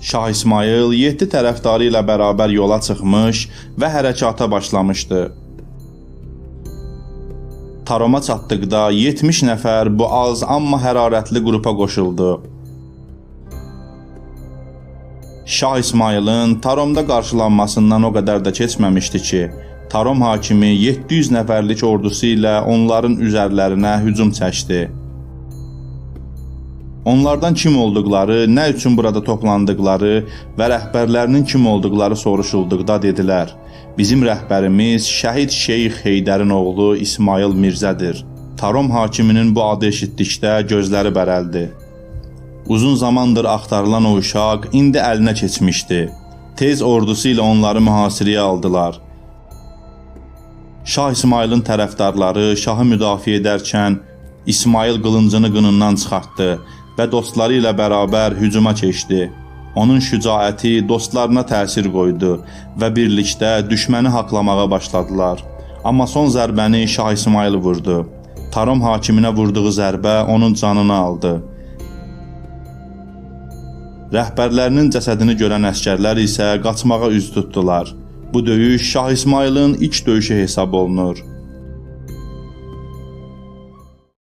Şah İsmayıl 7 tərəfdarı ilə bərabər yola çıxmış və hərəkata başlamışdı. Taroma çatdıqda 70 nəfər bu az amma hərarətli qrupa qoşuldu. Şah İsmayılın Taromda qarşılanmasından o qədər də keçməmişdi ki, Tarom hakimi 700 nəfərlik ordusu ilə onların üzərlərinə hücum çəkdi. Onlardan kim olduqları, nə üçün burada toplandıqları və rəhbərlərinin kim olduqları soruşulduqda dedilər: "Bizim rəhbərimiz şəhid Şeyx Heydərin oğlu İsmayıl Mirzədir." Tarom hakiminin bu adı eşitdikdə gözləri bərəldi. Uzun zamandır axtarılan o uşaq indi əlinə keçmişdi. Tez ordusu ilə onları mühasirəyə aldılar. Şah İsmayılın tərəfdarları şahı müdafiə edərkən İsmayıl qılıncını qınından çıxartdı və dostları ilə bərabər hücuma keçdi. Onun şücaəti dostlarına təsir qoydu və birlikdə düşməni haqlamağa başladılar. Amma son zərbəni Şah İsmayıl vurdu. Tarom hakiminə vurduğu zərbə onun canını aldı. Rəhbərlərinin cəsədini görən əskərlər isə qaçmağa üz tutdular. Bu döyüş Şah İsmayılın ilk döyüşü hesab olunur.